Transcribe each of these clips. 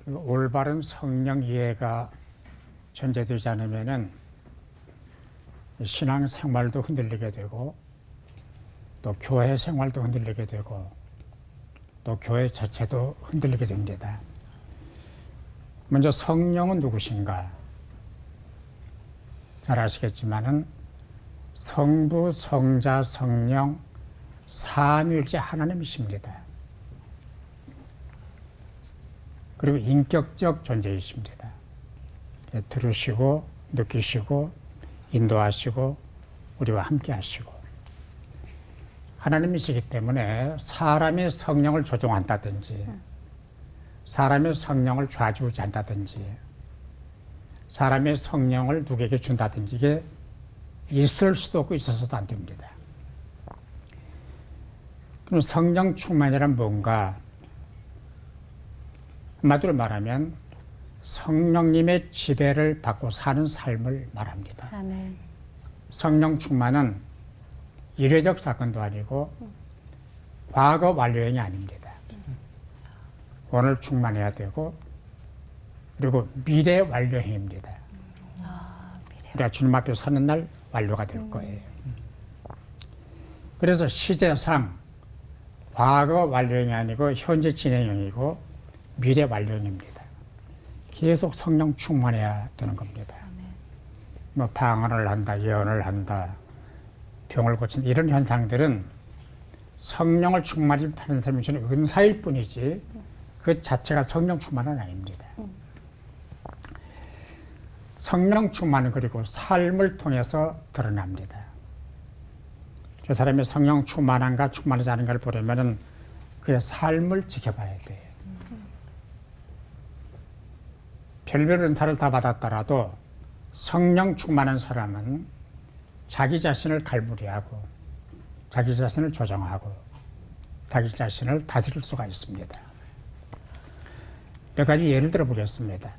그 올바른 성령 이해가 전제되지 않으면은 신앙 생활도 흔들리게 되고 또 교회 생활도 흔들리게 되고 또 교회 자체도 흔들리게 됩니다. 먼저 성령은 누구신가? 잘 아시겠지만은 성부, 성자, 성령 삼위일체 하나님이십니다. 그리고 인격적 존재이십니다. 들으시고 느끼시고 인도하시고 우리와 함께 하시고 하나님이시기 때문에 사람이 성령을 조종한다든지 사람의 성령을 좌지우지한다든지 사람의 성령을 누구에게 준다든지 이게 있을 수도 없고 있어서도 안 됩니다. 그럼 성령 충만이란 뭔가? 한마디로 말하면 성령님의 지배를 받고 사는 삶을 말합니다. 아멘. 성령 충만은 일회적 사건도 아니고 과거 완료형이 아닙니다. 오늘 충만해야 되고 그리고 미래 완료형입니다. 우리가 주님 앞에 서는 날 완료가 될 거예요. 그래서 시제상 과거 완료형이 아니고 현재 진행형이고 미래 완료형입니다. 계속 성령 충만해야 되는 겁니다. 뭐 방언을 한다, 예언을 한다, 병을 고친다 이런 현상들은 성령을 충만히 받은 사람이 주는 은사일 뿐이지 그 자체가 성령 충만은 아닙니다. 성령 충만은 그리고 삶을 통해서 드러납니다. 저 사람이 성령 충만한가 충만하지 않은가를 보려면 그의 삶을 지켜봐야 돼요. 별별 은사를 다 받았더라도 성령 충만한 사람은 자기 자신을 갈무리하고 자기 자신을 조정하고 자기 자신을 다스릴 수가 있습니다. 몇 가지 예를 들어 보겠습니다.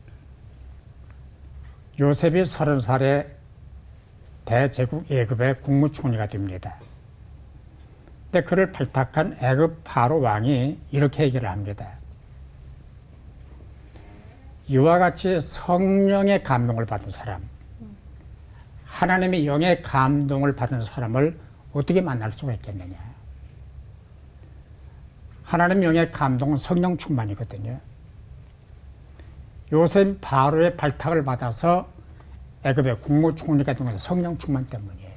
요셉이 30살에 대제국 애굽의 국무총리가 됩니다. 근데 그를 발탁한 애굽 바로 왕이 이렇게 얘기를 합니다. 이와 같이 성령의 감동을 받은 사람, 하나님의 영의 감동을 받은 사람을 어떻게 만날 수가 있겠느냐. 하나님의 영의 감동은 성령 충만이거든요. 요셉 바로의 발탁을 받아서 애굽의 국무총리가 된 것은 성령 충만 때문이에요.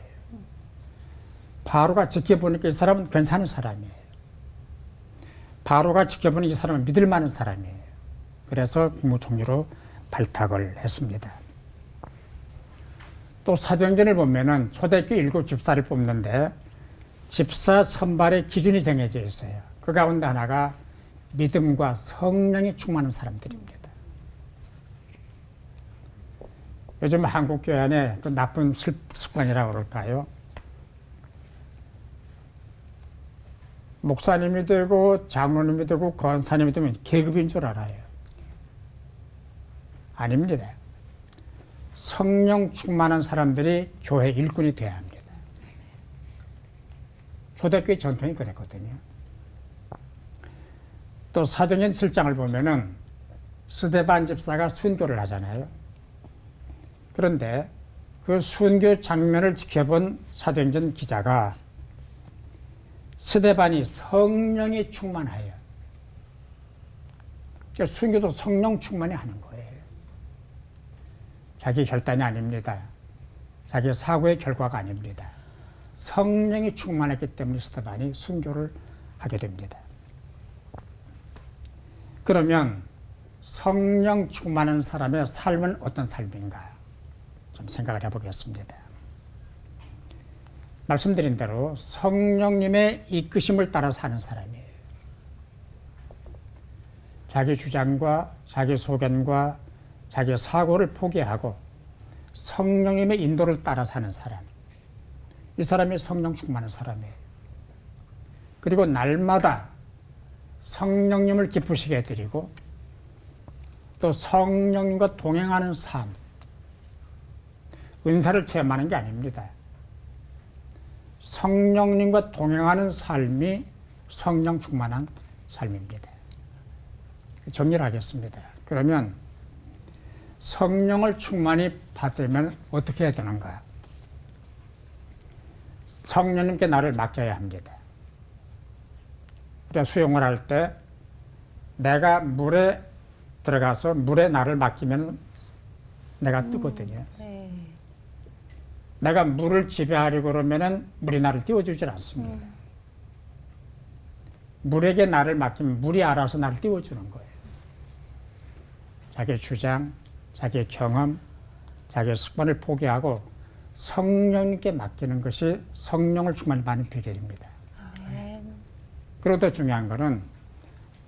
바로가 지켜보니까 이 사람은 괜찮은 사람이에요. 바로가 지켜보니 이 사람은 믿을 만한 사람이에요. 그래서 국무총리로 발탁을 했습니다. 또 사도행전을 보면은 초대교회 7 집사를 뽑는데 집사 선발의 기준이 정해져 있어요. 그 가운데 하나가 믿음과 성령이 충만한 사람들입니다. 요즘 한국 교회 안에 그 나쁜 습관이라고 그럴까요? 목사님이 되고 장로님이 되고 권사님이 되면 계급인 줄 알아요. 아닙니다. 성령 충만한 사람들이 교회 일꾼이 되어야 합니다. 초대교회 전통이 그랬거든요. 또 사도행전 7장을 보면은 스데반 집사가 순교를 하잖아요. 그런데 그 순교 장면을 지켜본 사도행전 기자가 스데반이 성령이 충만하여, 그러니까 순교도 성령 충만이 하는 거예요. 자기 결단이 아닙니다. 자기 사고의 결과가 아닙니다. 성령이 충만했기 때문에 스데반이 순교를 하게 됩니다. 그러면 성령 충만한 사람의 삶은 어떤 삶인가 좀 생각을 해보겠습니다. 말씀드린 대로 성령님의 이끄심을 따라 사는 사람이에요. 자기 주장과 자기 소견과 자기 사고를 포기하고 성령님의 인도를 따라 사는 사람. 이 사람이 성령 충만한 사람이에요. 그리고 날마다 성령님을 기쁘시게 해드리고 또 성령님과 동행하는 삶. 은사를 체험하는 게 아닙니다. 성령님과 동행하는 삶이 성령 충만한 삶입니다. 정리를 하겠습니다. 그러면 성령을 충만히 받으면 어떻게 해야 되는가? 성령님께 나를 맡겨야 합니다. 우리가 수영을 할 때 내가 물에 들어가서 물에 나를 맡기면 내가 뜨거든요. 네. 내가 물을 지배하려고 그러면은 물이 나를 띄워주질 않습니다. 물에게 나를 맡기면 물이 알아서 나를 띄워주는 거예요. 자기의 주장, 자기의 경험, 자기의 습관을 포기하고 성령님께 맡기는 것이 성령을 충만히 받는 비결입니다. 아멘. 그리고 더 중요한 거는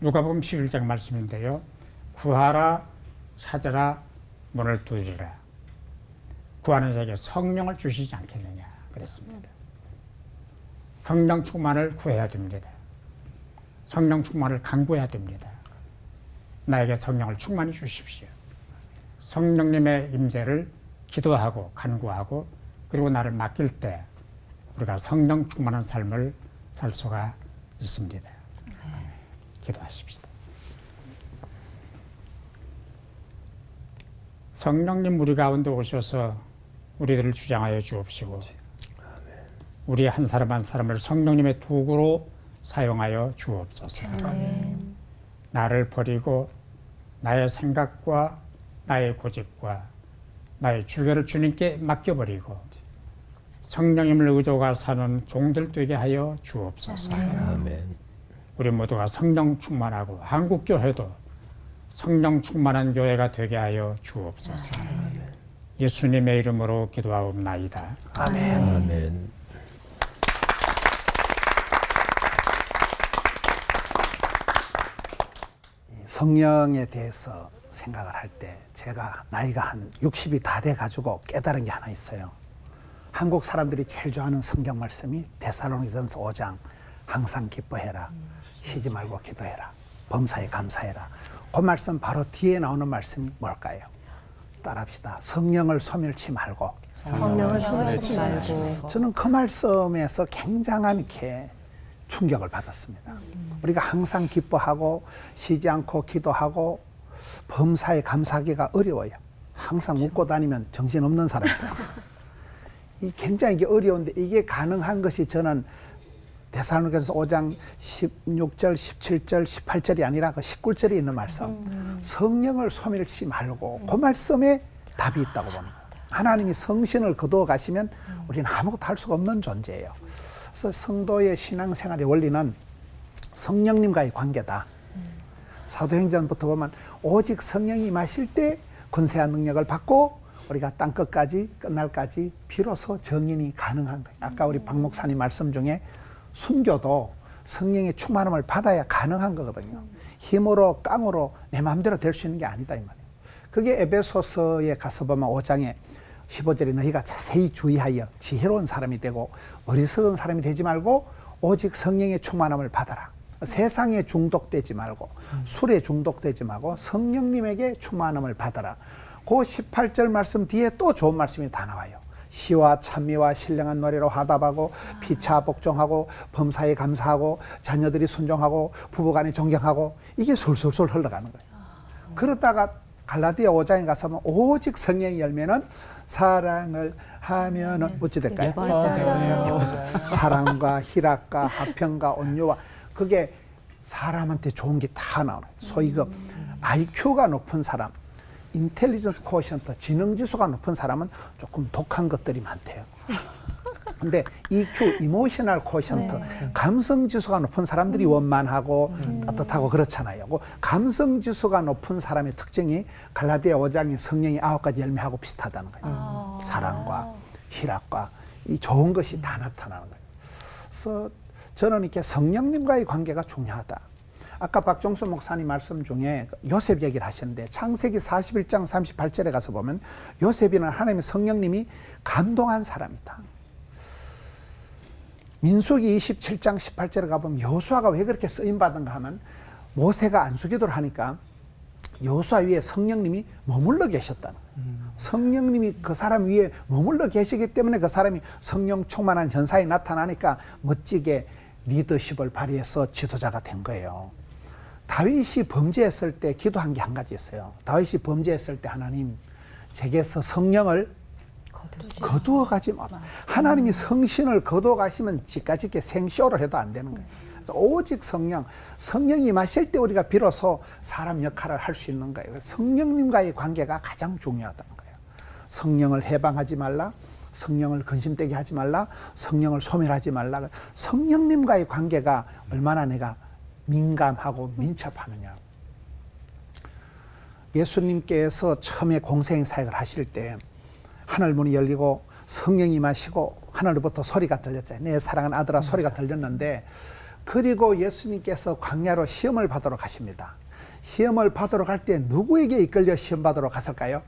누가복음 11장 말씀인데요. 구하라, 찾으라, 문을 두드리라. 구하는 자에게 성령을 주시지 않겠느냐 그랬습니다. 성령 충만을 구해야 됩니다. 성령 충만을 간구해야 됩니다. 나에게 성령을 충만히 주십시오. 성령님의 임재를 기도하고 간구하고 그리고 나를 맡길 때 우리가 성령 충만한 삶을 살 수가 있습니다. 기도하십시다. 성령님 우리 가운데 오셔서 우리들을 주장하여 주옵시고 우리 한 사람 한 사람을 성령님의 도구로 사용하여 주옵소서. 아멘. 나를 버리고 나의 생각과 나의 고집과 나의 주계를 주님께 맡겨버리고 성령님을 의존하 사는 종들 되게 하여 주옵소서. 아멘. 우리 모두가 성령 충만하고 한국교회도 성령 충만한 교회가 되게 하여 주옵소서. 예수님의 이름으로 기도하옵나이다. 아멘. 성령에 대해서 생각을 할 때 제가 나이가 한 60이 다 돼가지고 깨달은 게 하나 있어요. 한국 사람들이 제일 좋아하는 성경 말씀이 데살로니가전서 5장 항상 기뻐해라, 쉬지 말고 기도해라, 범사에 감사해라. 그 말씀 바로 뒤에 나오는 말씀이 뭘까요? 따라합시다. 성령을 소멸치 말고. 성령을 소멸치 말고. 저는 그 말씀에서 굉장한 이렇게 충격을 받았습니다. 우리가 항상 기뻐하고 쉬지 않고 기도하고 범사에 감사하기가 어려워요. 항상 웃고 다니면 정신없는 사람이에요. 이 굉장히 이게 어려운데 이게 가능한 것이 저는 데살로니가전서 5장 16절, 17절, 18절이 아니라 그 19절에 있는 말씀. 성령을 소멸치 말고 그 말씀에 답이 있다고 봅니다. 하나님이 성신을 거두어 가시면 우리는 아무것도 할 수가 없는 존재예요. 그래서 성도의 신앙생활의 원리는 성령님과의 관계다. 사도행전부터 보면 오직 성령이 임하실 때 권세한 능력을 받고 우리가 땅끝까지 끝날까지 비로소 정인이 가능한 거예요. 아까 우리 박 목사님 말씀 중에 순교도 성령의 충만함을 받아야 가능한 거거든요. 힘으로 깡으로 내 마음대로 될 수 있는 게 아니다 이 말이에요. 그게 에베소서에 가서 보면 5장에 15절에 너희가 자세히 주의하여 지혜로운 사람이 되고 어리석은 사람이 되지 말고 오직 성령의 충만함을 받아라. 세상에 중독되지 말고 술에 중독되지 말고 성령님에게 충만함을 받아라. 그 18절 말씀 뒤에 또 좋은 말씀이 다 나와요. 시와 찬미와 신령한 노래로 화답하고 피차 복종하고 범사에 감사하고 자녀들이 순종하고 부부간에 존경하고 이게 솔솔솔 흘러가는 거예요. 그러다가 갈라디아 5장에 가서 보면 오직 성령의 열매는 사랑을 하면은 어찌 될까요? 사랑과 희락과 화평과 온유와 그게 사람한테 좋은 게 다 나와요. 소위 그 IQ가 높은 사람, 인텔리전스 코어션트, 지능지수가 높은 사람은 조금 독한 것들이 많대요. 근데 EQ, 이모셔널 코어션트, 감성지수가 높은 사람들이 원만하고 따뜻하고 그렇잖아요. 그 감성지수가 높은 사람의 특징이 갈라디아 5장의 성령이 9가지 열매하고 비슷하다는 거예요. 사랑과 희락과 이 좋은 것이 다 나타나는 거예요. 그래서 저는 이렇게 성령님과의 관계가 중요하다. 아까 박종수 목사님 말씀 중에 요셉 얘기를 하셨는데 창세기 41장 38절에 가서 보면 요셉이는 하나님의 성령님이 감동한 사람이다. 민수기 27장 18절에 가보면 여호수아가 왜 그렇게 쓰임받은가 하면 모세가 안수기도를 하니까 여호수아 위에 성령님이 머물러 계셨다는 거예요. 성령님이 그 사람 위에 머물러 계시기 때문에 그 사람이 성령 충만한 현상이 나타나니까 멋지게 리더십을 발휘해서 지도자가 된 거예요. 다윗이 범죄했을 때 기도한 게 한 가지 있어요. 다윗이 범죄했을 때 하나님 제게서 성령을 거두어 가지 마라. 하나님이 성신을 거두어 가시면 지까지게 생쇼를 해도 안 되는 거예요. 그래서 오직 성령이 임하실 때 우리가 비로소 사람 역할을 할 수 있는 거예요. 성령님과의 관계가 가장 중요하다는 거예요. 성령을 해방하지 말라. 성령을 근심되게 하지 말라. 성령을 소멸하지 말라. 성령님과의 관계가 얼마나 내가 민감하고 민첩하느냐. 예수님께서 처음에 공생 사역을 하실 때 하늘 문이 열리고 성령이 임하시고 하늘로부터 소리가 들렸잖아요. 내 사랑하는 아들아 소리가 들렸는데, 그리고 예수님께서 광야로 시험을 받으러 가십니다. 시험을 받으러 갈 때 누구에게 이끌려 시험 받으러 갔을까요?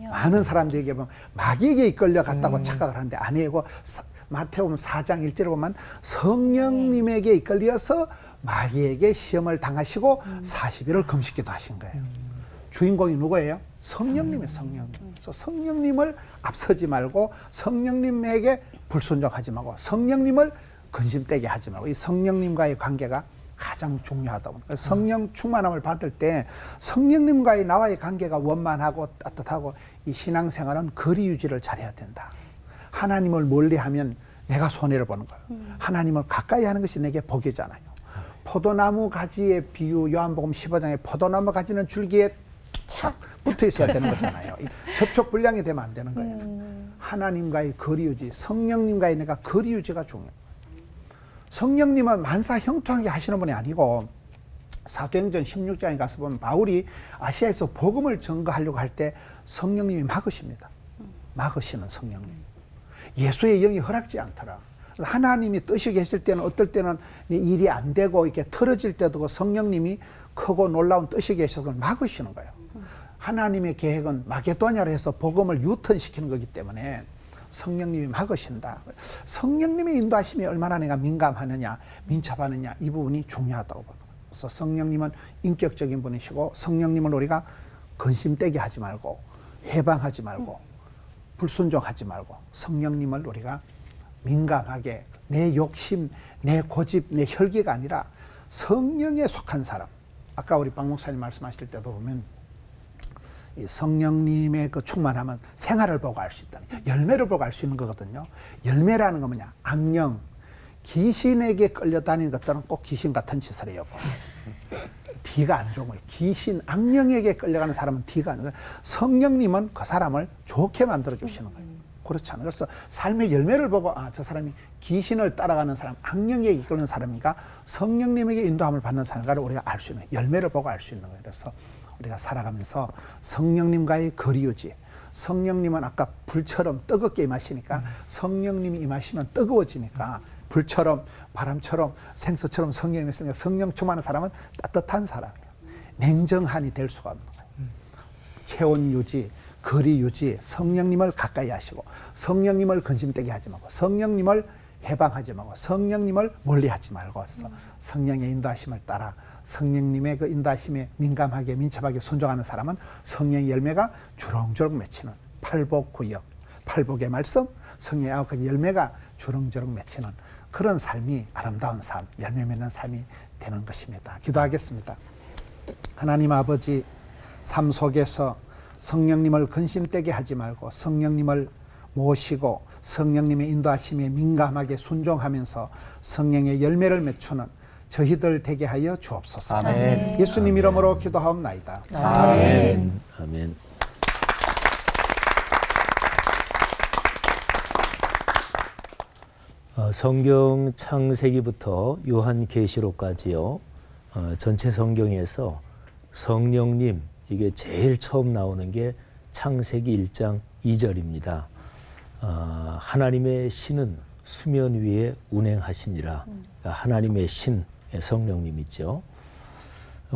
많은 사람들에게 보면 마귀에게 이끌려 갔다고 착각을 하는데 아니고, 마태복음 4장 1절에 보면 성령님에게 이끌려서 마귀에게 시험을 당하시고 40일을 금식기도 하신 거예요. 주인공이 누구예요? 성령님의 성령님. 그래서 성령님을 앞서지 말고 성령님에게 불순종하지 말고 성령님을 근심되게 하지 말고, 이 성령님과의 관계가 가장 중요하다고. 성령 충만함을 받을 때 성령님과의 나와의 관계가 원만하고 따뜻하고, 이 신앙생활은 거리 유지를 잘해야 된다. 하나님을 멀리하면 내가 손해를 보는 거예요. 하나님을 가까이 하는 것이 내게 복이잖아요. 포도나무 가지의 비유, 요한복음 15장에 포도나무 가지는 줄기에 착 붙어 있어야 되는 거잖아요. 접촉 불량이 되면 안 되는 거예요. 하나님과의 거리 유지, 성령님과의 내가 거리 유지가 중요해요. 성령님은 만사 형통하게 하시는 분이 아니고, 사도행전 16장에 가서 보면 바울이 아시아에서 복음을 전거하려고 할 때 성령님이 막으십니다. 막으시는 성령님. 예수의 영이 허락지 않더라. 하나님이 뜻이 계실 때는 어떨 때는 일이 안 되고 이렇게 틀어질 때도 그 성령님이 크고 놀라운 뜻이 계셔서 그걸 막으시는 거예요. 하나님의 계획은 마게도냐로 해서 복음을 유턴시키는 거기 때문에 성령님이 막으신다. 성령님의 인도하심이 얼마나 내가 민감하느냐, 민첩하느냐, 이 부분이 중요하다고 보는 거예요. 그래서 성령님은 인격적인 분이시고, 성령님을 우리가 근심되게 하지 말고 해방하지 말고 불순종하지 말고, 성령님을 우리가 민감하게, 내 욕심, 내 고집, 내 혈기가 아니라 성령에 속한 사람. 아까 우리 박 목사님 말씀하실 때도 보면 이 성령님의 그 충만함은 생활을 보고 알 수 있다는, 열매를 보고 알 수 있는 거거든요. 열매라는 건 뭐냐? 악령, 귀신에게 끌려다니는 것들은 꼭 귀신 같은 짓을 해요. 뒤가 안 좋은 거예요. 귀신, 악령에게 끌려가는 사람은 뒤가 안 좋은 거예요. 성령님은 그 사람을 좋게 만들어 주시는 거예요. 그렇잖아요. 그래서 삶의 열매를 보고, 아, 저 사람이 귀신을 따라가는 사람, 악령에게 이끄는 사람인가, 성령님에게 인도함을 받는 사람인가를 우리가 알 수 있는 거예요. 열매를 보고 알 수 있는 거예요. 그래서 우리가 살아가면서 성령님과의 거리 유지, 성령님은 아까 불처럼 뜨겁게 임하시니까 성령님이 임하시면 뜨거워지니까, 불처럼 바람처럼 생수처럼 성령이 있으니까 성령 충만한 사람은 따뜻한 사람이에요. 냉정한이 될 수가 없는 거예요. 체온 유지, 거리 유지, 성령님을 가까이 하시고 성령님을 근심되게 하지 말고 성령님을 해방하지 말고 성령님을 멀리하지 말고, 그래서 성령의 인도하심을 따라 성령님의 그 인도하심에 민감하게 민첩하게 순종하는 사람은 성령의 열매가 주렁주렁 맺히는, 팔복구역, 팔복의 말씀, 성령의 9가지 열매가 주렁주렁 맺히는 그런 삶이 아름다운 삶, 열매 맺는 삶이 되는 것입니다. 기도하겠습니다. 하나님 아버지, 삶 속에서 성령님을 근심되게 하지 말고 성령님을 모시고 성령님의 인도하심에 민감하게 순종하면서 성령의 열매를 맺추는 저희들 되게 하여 주옵소서. 아멘. 예수님 이름으로 기도하옵나이다. 아멘. 아멘. 성경 창세기부터 요한계시록까지요. 전체 성경에서 성령님, 이게 제일 처음 나오는 게 창세기 1장 2절입니다. 하나님의 신은 수면 위에 운행하시니라. 그러니까 하나님의 신, 성령님이죠.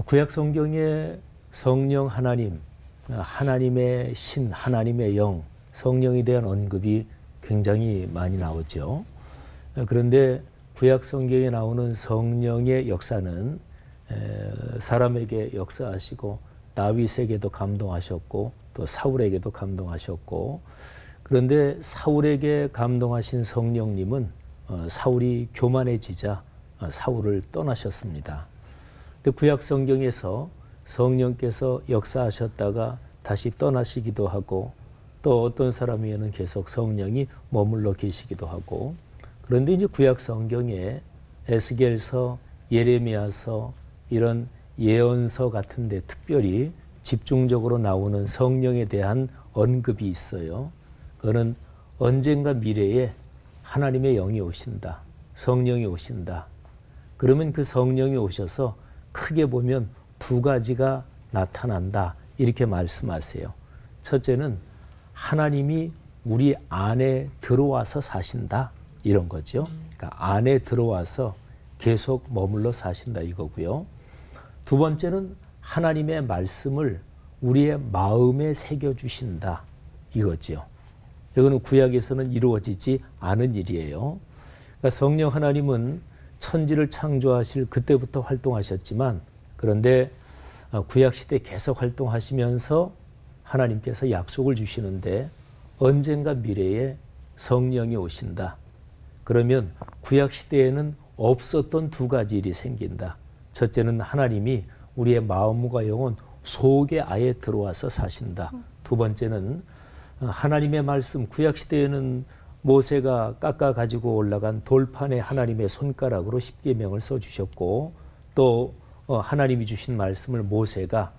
구약 성경에 성령 하나님, 하나님의 신, 하나님의 영, 성령에 대한 언급이 굉장히 많이 나오죠. 그런데 구약 성경에 나오는 성령의 역사는 사람에게 역사하시고 다윗에게도 감동하셨고 또 사울에게도 감동하셨고, 그런데 사울에게 감동하신 성령님은 사울이 교만해지자 사울을 떠나셨습니다. 근데 구약 성경에서 성령께서 역사하셨다가 다시 떠나시기도 하고 또 어떤 사람 위에는 계속 성령이 머물러 계시기도 하고 그런데 이제 구약 성경에 에스겔서, 예레미야서 이런 예언서 같은데 특별히 집중적으로 나오는 성령에 대한 언급이 있어요. 그거는 언젠가 미래에 하나님의 영이 오신다. 성령이 오신다. 그러면 그 성령이 오셔서 크게 보면 두 가지가 나타난다. 이렇게 말씀하세요. 첫째는 하나님이 우리 안에 들어와서 사신다. 이런 거죠. 그러니까 안에 들어와서 계속 머물러 사신다 이거고요. 두 번째는 하나님의 말씀을 우리의 마음에 새겨주신다. 이거죠. 이거는 구약에서는 이루어지지 않은 일이에요. 그러니까 성령 하나님은 천지를 창조하실 그때부터 활동하셨지만 그런데 구약시대 계속 활동하시면서 하나님께서 약속을 주시는데 언젠가 미래에 성령이 오신다. 그러면 구약시대에는 없었던 두 가지 일이 생긴다. 첫째는 하나님이 우리의 마음과 영혼 속에 아예 들어와서 사신다. 두 번째는 하나님의 말씀, 구약시대에는 모세가 깎아 가지고 올라간 돌판에 하나님의 손가락으로 십계명을 써주셨고 또 하나님이 주신 말씀을 모세가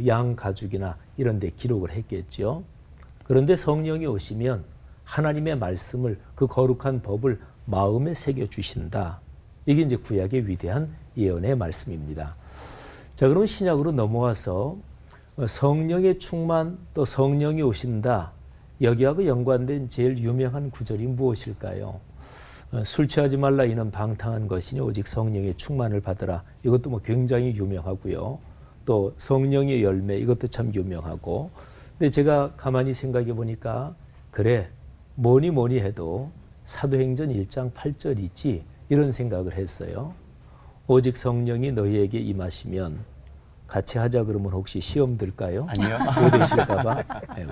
양 가죽이나 이런 데 기록을 했겠죠. 그런데 성령이 오시면 하나님의 말씀을 그 거룩한 법을 마음에 새겨주신다. 이게 이제 구약의 위대한 예언의 말씀입니다. 자, 그럼 신약으로 넘어와서 성령의 충만 또 성령이 오신다. 여기하고 연관된 제일 유명한 구절이 무엇일까요? 술 취하지 말라 이는 방탕한 것이니 오직 성령의 충만을 받으라. 이것도 뭐 굉장히 유명하고요. 또 성령의 열매 이것도 참 유명하고. 근데 제가 가만히 생각해 보니까 그래 뭐니 해도 사도행전 1장 8절이지 이런 생각을 했어요. 오직 성령이 너희에게 임하시면 같이 하자 그러면 혹시 시험 들까요? 아니요. 그거 되실까 봐.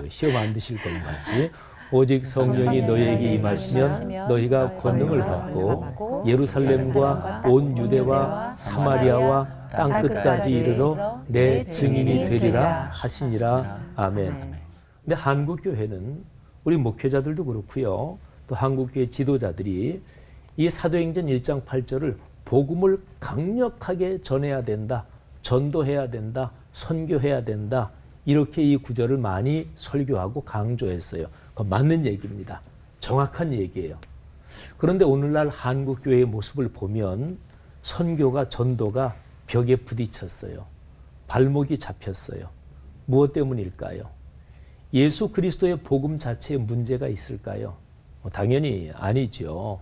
시험 안 드실 것 같지. 오직 성령이 너희에게 임하시면 너희가 권능을 받고 예루살렘과 온 유대와 사마리아와 땅끝까지 이르러 내 증인이 되리라 하시니라. 아멘. 근데 한국교회는 우리 목회자들도 그렇고요. 또 한국교회 지도자들이 이 사도행전 1장 8절을 복음을 강력하게 전해야 된다. 전도해야 된다. 선교해야 된다. 이렇게 이 구절을 많이 설교하고 강조했어요. 그건 맞는 얘기입니다. 정확한 얘기예요. 그런데 오늘날 한국교회의 모습을 보면 선교가 전도가 벽에 부딪혔어요. 발목이 잡혔어요. 무엇 때문일까요? 예수 그리스도의 복음 자체에 문제가 있을까요? 당연히 아니죠.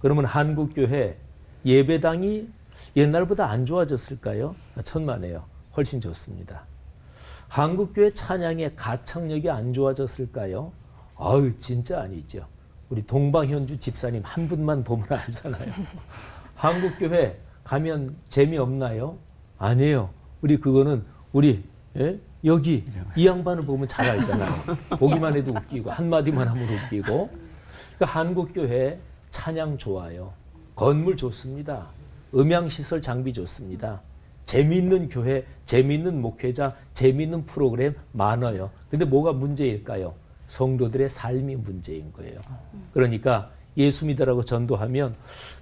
그러면 한국교회 예배당이 옛날보다 안 좋아졌을까요? 천만에요. 훨씬 좋습니다. 한국교회 찬양의 가창력이 안 좋아졌을까요? 아유, 진짜 아니죠. 우리 동방현주 집사님 한 분만 보면 알잖아요. 한국교회 가면 재미없나요? 아니에요. 우리 그거는 우리 여기 이 양반을 보면 잘 알잖아요. 보기만 해도 웃기고 한마디만 하면 웃기고. 그러니까 한국교회 찬양 좋아요. 건물 좋습니다. 음향시설 장비 좋습니다. 재미있는 교회, 재미있는 목회자, 재미있는 프로그램 많아요. 근데 뭐가 문제일까요? 성도들의 삶이 문제인 거예요. 그러니까 예수 믿으라고 전도하면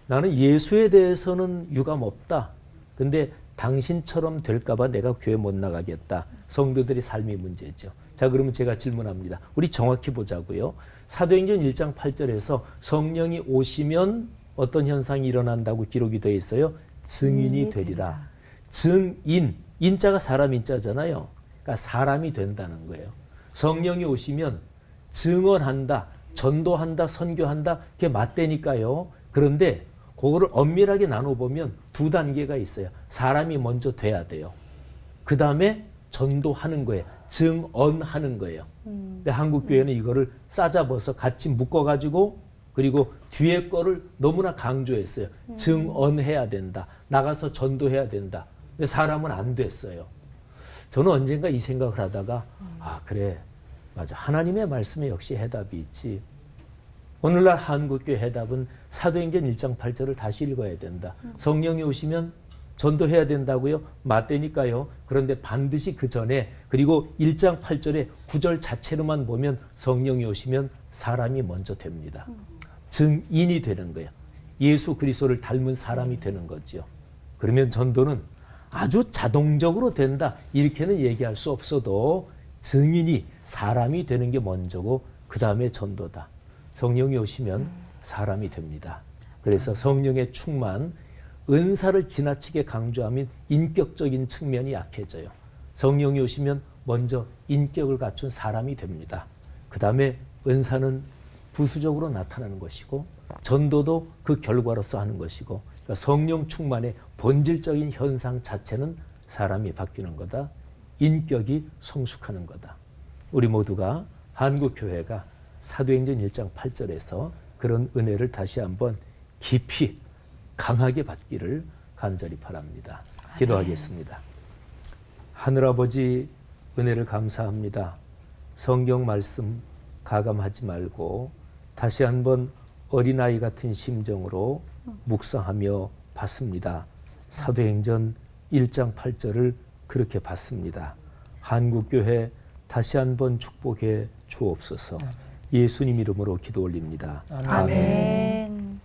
나는 예수에 대해서는 유감 없다. 근데 당신처럼 될까봐 내가 교회 못 나가겠다. 성도들의 삶이 문제죠. 자, 그러면 제가 질문합니다. 우리 정확히 보자고요. 사도행전 1장 8절에서 성령이 오시면 어떤 현상이 일어난다고 기록이 되어 있어요? 증인이 되리라. 증인, 인자가 사람 인자잖아요. 그러니까 사람이 된다는 거예요. 성령이 오시면 증언한다, 전도한다, 선교한다, 그게 맞대니까요. 그런데 그거를 엄밀하게 나눠보면 두 단계가 있어요. 사람이 먼저 돼야 돼요. 그 다음에 전도하는 거예요. 증언하는 거예요. 근데 한국교회는 이거를 싸잡아서 같이 묶어가지고 그리고 뒤에 거를 너무나 강조했어요. 증언해야 된다. 나가서 전도해야 된다. 근데 사람은 안 됐어요. 저는 언젠가 이 생각을 하다가 그래 맞아. 하나님의 말씀에 역시 해답이 있지. 오늘날 한국교회 해답은 사도행전 1장 8절을 다시 읽어야 된다. 성령이 오시면 전도해야 된다고요? 맞다니까요. 그런데 반드시 그 전에 그리고 1장 8절에 9절 자체로만 보면 성령이 오시면 사람이 먼저 됩니다. 증인이 되는 거예요. 예수 그리스도를 닮은 사람이 되는 거죠. 그러면 전도는 아주 자동적으로 된다 이렇게는 얘기할 수 없어도 증인이 사람이 되는 게 먼저고 그 다음에 전도다. 성령이 오시면 사람이 됩니다. 그래서 성령의 충만, 은사를 지나치게 강조하면 인격적인 측면이 약해져요. 성령이 오시면 먼저 인격을 갖춘 사람이 됩니다. 그 다음에 은사는 부수적으로 나타나는 것이고 전도도 그 결과로서 하는 것이고 그러니까 성령 충만의 본질적인 현상 자체는 사람이 바뀌는 거다. 인격이 성숙하는 거다. 우리 모두가 한국교회가 사도행전 1장 8절에서 그런 은혜를 다시 한번 깊이 강하게 받기를 간절히 바랍니다. 기도하겠습니다. 하늘아버지 은혜를 감사합니다. 성경 말씀 가감하지 말고 다시 한번 어린아이 같은 심정으로 묵상하며 봤습니다. 사도행전 1장 8절을 그렇게 봤습니다. 한국교회 다시 한번 축복해 주옵소서. 예수님 이름으로 기도 올립니다. 아멘.